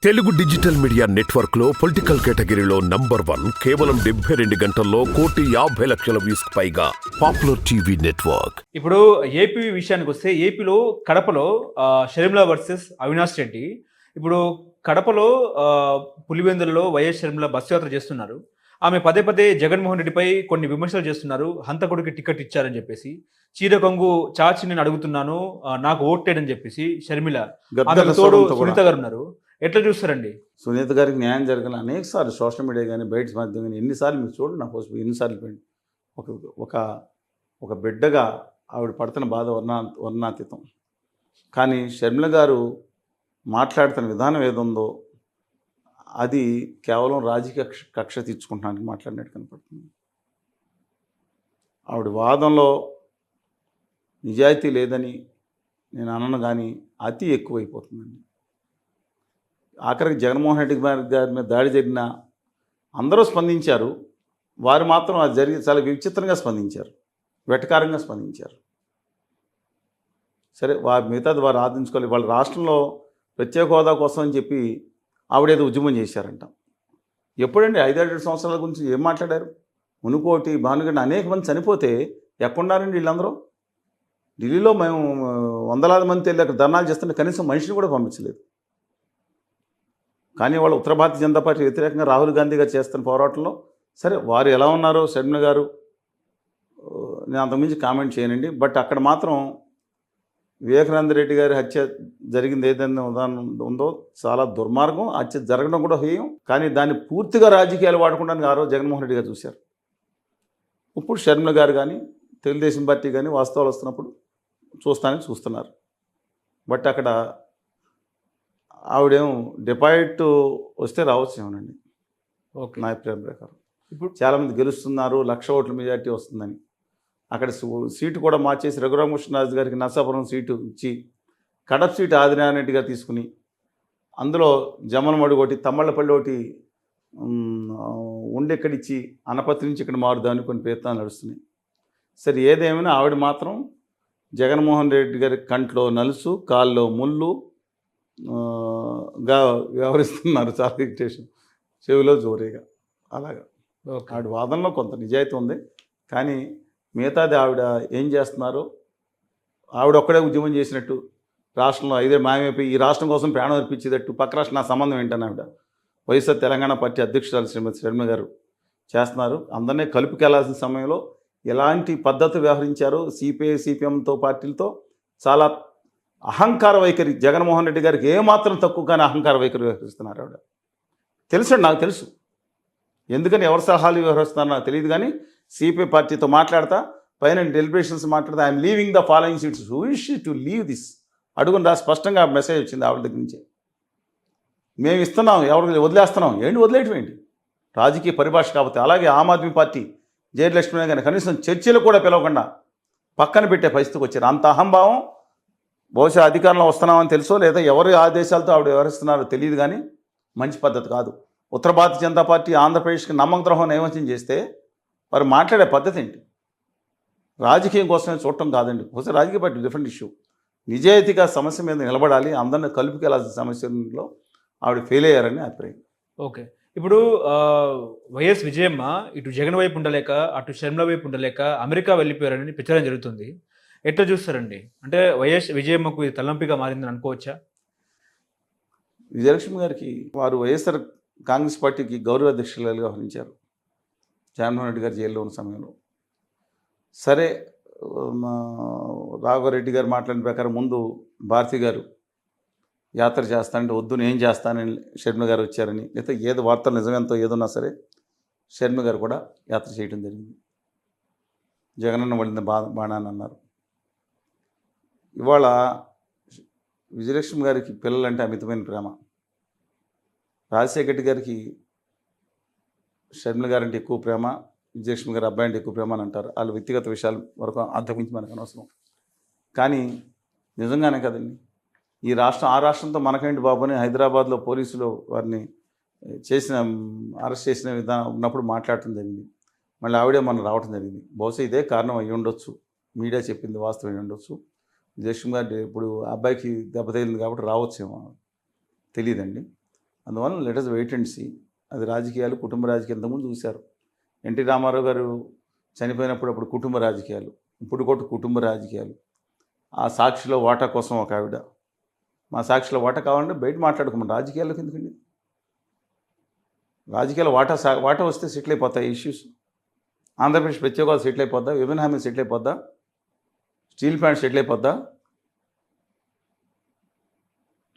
Telugu digital media network లో political కేటగిరీలో number 1 కేవలం 72 గంటల్లో 1,50,00,000 వ్యూస్ పైగా పాపులర్ టీవీ నెట్వర్క్. ఇప్పుడు ఏపీ విషయానికి వస్తే ఏపీలో కడపలో షర్మిల వర్సెస్ అవినాష్ రెడ్డి. ఇప్పుడు కడపలో పులివెందులలో వైఎస్ షర్మిల బస్సు యాత్ర చేస్తున్నారు. ఆమె పదే పదే జగన్మోహన్ రెడ్డిపై కొన్ని విమర్శలు చేస్తున్నారు. హంతకుడికి టికెట్ ఇచ్చారని చెప్పేసి, చీర కొంగు చాచి నేను అడుగుతున్నాను, నాకు ఓట్టేయని చెప్పేసి షర్మిల, ఆమెకు తోడు సునీత గారు ఉన్నారు. ఎట్లా చూస్తారండి? సునీత గారికి న్యాయం జరగాలి అనేక సార్లు సోషల్ మీడియా కానీ బయట మాధ్యమం కానీ ఎన్నిసార్లు మీరు చూడండి, నా పోస్ట్ ఎన్నిసార్లు పోయింది. ఒక ఒక బిడ్డగా ఆవిడ పడుతున్న బాధ వర్ణాతీతం. కానీ షర్మిల గారు మాట్లాడుతున్న విధానం ఏదుందో అది కేవలం రాజకీయ కక్ష తీర్చుకుంటానికి మాట్లాడినట్టు కనపడుతుంది. ఆవిడ వాదంలో నిజాయితీ లేదని నేను అనను, కానీ అతి ఎక్కువైపోతుందండి. ఆఖరికి జగన్మోహన్ రెడ్డి గారి మీద దాడి జరిగిన అందరూ స్పందించారు, వారు మాత్రం అది జరిగి చాలా విచిత్రంగా స్పందించారు, వెటకారంగా స్పందించారు. సరే, మిగతాది వారు ఆదించుకోవాలి. వాళ్ళ రాష్ట్రంలో ప్రత్యేక హోదా కోసం అని చెప్పి ఆవిడేదో ఉద్యమం చేశారంట. ఎప్పుడండి 5-7 సంవత్సరాల గురించి ఏం మాట్లాడారు? మునుకోటి, భానుగండి అనేక మంది చనిపోతే ఎక్కడున్నారండి వీళ్ళందరూ? ఢిల్లీలో మేము వందలాది మంది వెళ్ళి అక్కడ ధర్నాలు చేస్తుంటే కనీసం మనిషిని కూడా పంపించలేదు. కానీ వాళ్ళు ఉత్తర భారతీయ జనతా పార్టీ వ్యతిరేకంగా రాహుల్ గాంధీ గారు చేస్తున్న పోరాటంలో, సరే వారు ఎలా ఉన్నారో షర్మిల గారు నేను అంతకుమించి కామెంట్ చేయనండి. బట్ అక్కడ మాత్రం వివేకానంద రెడ్డి గారి హత్య జరిగింది ఏదైనా ఉదాహరణ ఉందో చాలా దుర్మార్గం. హత్య జరగడం కూడా హేయం. కానీ దాన్ని పూర్తిగా రాజకీయాలు వాడుకోవడానికి ఆ రోజు జగన్మోహన్ రెడ్డి గారు చూశారు. ఇప్పుడు షర్మిల గారు కానీ తెలుగుదేశం పార్టీ కానీ వాస్తవాలు వస్తున్నప్పుడు చూస్తున్నారు. బట్ అక్కడ ఆవిడేమో డిపాజిట్ వస్తే రావచ్చు ఏమోనండి, నా అభిప్రాయం ప్రకారం. ఇప్పుడు చాలామంది గెలుస్తున్నారు, 1,00,000 ఓట్ల మెజార్టీ వస్తుందని. అక్కడ సీటు కూడా మార్చేసి రఘురామకృష్ణరాజు గారికి నర్సాపురం సీటు ఇచ్చి కడప సీటు ఆదినారాయణ రెడ్డి గారు తీసుకుని అందులో జమ్మలమడుగు ఒకటి, తమ్మళ్ళపల్లి ఒకటి ఉండెక్కడిచ్చి అనపత్రి నుంచి ఇక్కడ మారుదామని కొన్ని ప్రయత్నాలు నడుస్తున్నాయి. సరే, ఏదేమైనా ఆవిడ మాత్రం జగన్మోహన్ రెడ్డి గారి కంట్లో నలుసు, కాల్లో ముళ్ళు వ్యవహరిస్తున్నారు. చాలా ఇరిటేషన్, చెవిలో జోరీగా. అలాగా ఆవిడ వాదనలో కొంత నిజాయితీ ఉంది. కానీ మిగతాది ఆవిడ ఏం చేస్తున్నారో, ఆవిడ ఒక్కడే ఉద్యమం చేసినట్టు, రాష్ట్రంలో 5 మాయమైపోయి ఈ రాష్ట్రం కోసం ప్రాణం అర్పించేటట్టు, పక్క రాష్ట్రం నా సంబంధం ఏంటని ఆవిడ వైఎస్ఆర్ తెలంగాణ పార్టీ అధ్యక్షురాలు శ్రీమతి షర్మిల గారు చేస్తున్నారు. అందరినీ కలుపుకెళ్లాల్సిన సమయంలో ఎలాంటి పద్ధతి వ్యవహరించారో సిపిఐ సిపిఎంతో పార్టీలతో చాలా అహంకార వైఖరి. జగన్మోహన్ రెడ్డి గారికి ఏమాత్రం తక్కువ కానీ అహంకార వైఖరి వ్యవహరిస్తున్నారు ఆవిడ. తెలుసండి, నాకు తెలుసు. ఎందుకని ఎవరి సలహాలు వ్యవహరిస్తున్నారో నాకు తెలియదు. కానీ సిపిఐ పార్టీతో మాట్లాడతా, పైన డెలిబరేషన్స్ మాట్లాడతా, I'm leaving the following seats, who is she to leave this అడుగుని స్పష్టంగా మెసేజ్ వచ్చింది ఆవిడ దగ్గర నుంచి. మేము ఇస్తున్నాం, ఎవరికి వదిలేస్తున్నాం. ఏంటి వదిలేయటం ఏంటి? రాజకీయ పరిభాష కాకపోతే. అలాగే ఆమ్ ఆద్మీ పార్టీ జయలక్ష్మి గారిని కనీసం చర్చలు కూడా పిలవకుండా పక్కన పెట్టే పరిస్థితికి వచ్చారు. అంత అహంభావం. బహుశా అధికారంలో వస్తున్నామని తెలుసో, లేదా ఎవరి ఆదేశాలతో ఆవిడ వ్యవహరిస్తున్నారో తెలియదు. కానీ మంచి పద్ధతి కాదు. ఉత్తర భారతీయ జనతా పార్టీ ఆంధ్రప్రదేశ్కి నమ్మక ద్రోహం నియమించం చేస్తే వారు మాట్లాడే పద్ధతి ఏంటి? రాజకీయం కోసమే చూడటం కాదండి. బహుశా రాజకీయ పార్టీ డిఫరెంట్ ఇష్యూ. నిజాయితీగా సమస్య మీద నిలబడాలి, అందరినీ కలుపుకెళ్లాల్సిన సమస్యలో ఆవిడ ఫెయిల్ అయ్యారని అభిప్రాయం. ఓకే, ఇప్పుడు వైఎస్ విజయమ్మ ఇటు జగన్ వైపు ఉండలేక అటు షర్మిల వైపు ఉండలేక అమెరికా వెళ్ళిపోయారని ప్రచారం జరుగుతుంది. ఎట్లా చూస్తారండి? అంటే వైఎస్ విజయమ్మకు ఇది తలనొప్పిగా మారిందని అనుకోవచ్చా? విజయలక్ష్మి గారికి వారు వైఎస్ఆర్ కాంగ్రెస్ పార్టీకి గౌరవ అధ్యక్షులుగా వ్యవహరించారు జగన్మోహన్ రెడ్డి గారు జైల్లో ఉన్న సమయంలో. సరే, రాఘవరెడ్డి గారు మాట్లాడిన ప్రకారం ముందు భారతి గారు యాత్ర చేస్తానంటే వద్దు, నేను చేస్తానని షర్మిల గారు వచ్చారని, లేకపోతే ఏదో వార్తలు నిజమేంతో ఏదన్నా సరే షర్మిల గారు కూడా యాత్ర చేయడం జరిగింది. జగనన్న పడింది బాణాన్ని అన్నారు. ఇవాళ విజయలక్ష్మి గారికి పిల్లలంటే అమితమైన ప్రేమ. రాజశేఖర రెడ్డి గారికి షర్మిల గారంటే ఎక్కువ ప్రేమ, విజయలక్ష్మి గారి అబ్బాయి అంటే ఎక్కువ ప్రేమ అని అంటారు. వాళ్ళ వ్యక్తిగత విషయాలు వరకు అంతకుమించి మనకు అనవసరం. కానీ నిజంగానే కదండి, ఈ రాష్ట్రం ఆ రాష్ట్రంతో మనకేంటి బాబు అని హైదరాబాద్లో పోలీసులు వారిని అరెస్ట్ చేసిన విధానం ఉన్నప్పుడు మాట్లాడటం జరిగింది. మళ్ళీ ఆవిడే మనం రావటం జరిగింది. బహుశా ఇదే కారణం అయ్యి ఉండొచ్చు, మీడియా చెప్పింది వాస్తవం అయ్యి ఉండొచ్చు. విజయలక్ష్మి గారు ఇప్పుడు అబ్బాయికి దెబ్బ తగిలింది కాబట్టి రావచ్చేమో, తెలియదండి. అందువల్ల let us wait and see. అది రాజకీయాలు, కుటుంబ రాజకీయాలు ఇంతకుముందు చూశారు. ఎన్టీ రామారావు గారు చనిపోయినప్పుడు అప్పుడు కుటుంబ రాజకీయాలు, ఇప్పుడు కూడా కుటుంబ రాజకీయాలు. ఆ సాక్షిలో వాటా కోసం ఒక ఆవిడ, మా సాక్షిలో వాటా కావాలంటే బయట మాట్లాడుకోమని, రాజకీయాల్లోకి ఎందుకండి? రాజకీయాలు వాటా వస్తే సెటిల్ అయిపోతాయి ఇష్యూస్. ఆంధ్రప్రదేశ్ ప్రత్యేకాలు సెటిల్ అయిపోద్దా? విభజన హామీలు సెటిల్ అయిపోద్దా? స్టీల్ ప్లాంట్ సెటిల్ అయిపోద్దా?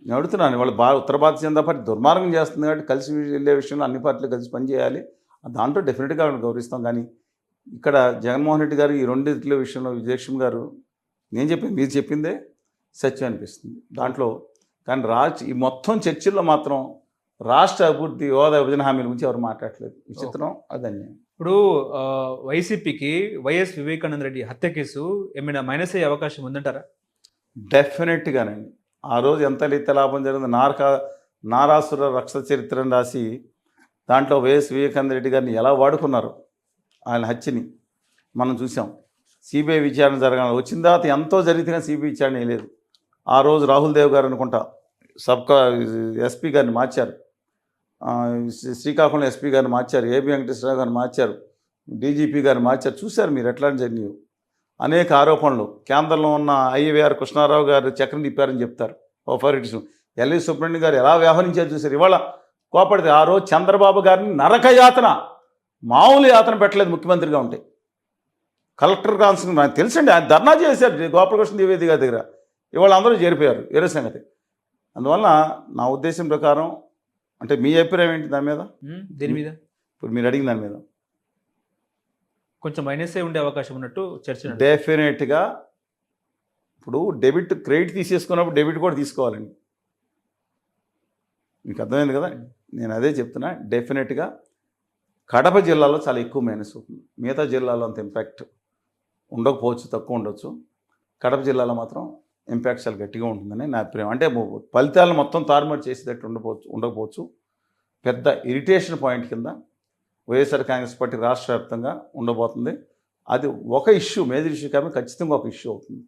నేను అడుగుతున్నాను. వాళ్ళు ఉత్తర భారతీయ జనతా పార్టీ దుర్మార్గం చేస్తుంది కాబట్టి కలిసి వెళ్ళే విషయంలో అన్ని పార్టీలు కలిసి పనిచేయాలి, దాంట్లో డెఫినెట్గా గౌరవిస్తాం. కానీ ఇక్కడ జగన్మోహన్ రెడ్డి గారు ఈ రెండింటిలో విషయంలో విజయలక్ష్మి గారు, నేను చెప్పింది మీరు చెప్పిందే సత్యం అనిపిస్తుంది దాంట్లో. కానీ ఈ మొత్తం చర్చల్లో మాత్రం రాష్ట్ర అభివృద్ధి, హోదా, విభజన హామీల గురించి ఎవరు మాట్లాడలేదు. విచిత్రం, అది అన్యాయం. ఇప్పుడు వైసీపీకి వైఎస్ వివేకానంద రెడ్డి హత్య కేసు ఏమైనా మైనస్ అయ్యే అవకాశం ఉందంటారా? డెఫినెట్గానండి. ఆ రోజు ఎంత లిత లాభం జరిగింది. నారాసుర రక్ష చరిత్రను రాసి దాంట్లో వైఎస్ వివేకానంద రెడ్డి గారిని ఎలా వాడుకున్నారు, ఆయన హత్యని మనం చూసాం. సిబిఐ విచారణ జరగాలి వచ్చిన తర్వాత ఎంతో జరిగితే సిబిఐ విచారణ వేయలేదు. ఆ రోజు రాహుల్ దేవ్ గారు అనుకుంటా ఎస్పీ గారిని మార్చారు, శ్రీకాకుళం ఎస్పీ గారిని మార్చారు, ఏబి వెంకటేశ్వరరావు గారిని మార్చారు, డీజీపీ గారిని మార్చారు. చూశారు మీరు ఎట్లాంటి జరిగినాయి అనేక ఆరోపణలు. కేంద్రంలో ఉన్న ఐఏవిఆర్ కృష్ణారావు గారు చక్రం తిప్పారని చెప్తారు ఆథారిటీస్. ఎల్వి సుబ్రహ్మణ్యం గారు ఎలా వ్యవహరించారు చూశారు. ఇవాళ కోపడితే ఆ రోజు చంద్రబాబు గారిని నరక యాతన, మామూలు యాతన పెట్టలేదు ముఖ్యమంత్రిగా ఉంటే. కలెక్టర్ కాన్సిల్ నాకు తెలుసండి, ఆయన ధర్నా చేశారు గోపాలకృష్ణ ద్వివేది గారి దగ్గర. ఇవాళ అందరూ చేరిపోయారు, వేరే సంగతి. అందువల్ల నా ఉద్దేశం ప్రకారం, అంటే మీ అభిప్రాయం ఏంటి దాని మీద? దీని మీద ఇప్పుడు మీరు అడిగిన దాని మీద కొంచెం మైనస్ ఉండే అవకాశం ఉన్నట్టు చర్చ. డెఫినెట్గా ఇప్పుడు డెబిట్, క్రెడిట్ తీసేసుకున్నప్పుడు డెబిట్ కూడా తీసుకోవాలండి. మీకు అర్థమైంది కదా? నేను అదే చెప్తున్నా. డెఫినెట్గా కడప జిల్లాలో చాలా ఎక్కువ మైనస్ అవుతుంది. మిగతా జిల్లాలో అంత ఇంపాక్ట్ ఉండకపోవచ్చు, తక్కువ ఉండొచ్చు. కడప జిల్లాలో మాత్రం ఇంపాక్ట్ చాలా గట్టిగా ఉంటుందని నా అభిప్రాయం. అంటే ఫలితాలను మొత్తం తారుమారు చేసేటట్టు ఉండకపోవచ్చు. పెద్ద ఇరిటేషన్ పాయింట్ కింద వైఎస్ఆర్ కాంగ్రెస్ పార్టీ రాష్ట్ర వ్యాప్తంగా ఉండబోతుంది. అది ఒక ఇష్యూ, మేజర్ ఇష్యూ కాబట్టి ఖచ్చితంగా ఒక ఇష్యూ అవుతుంది.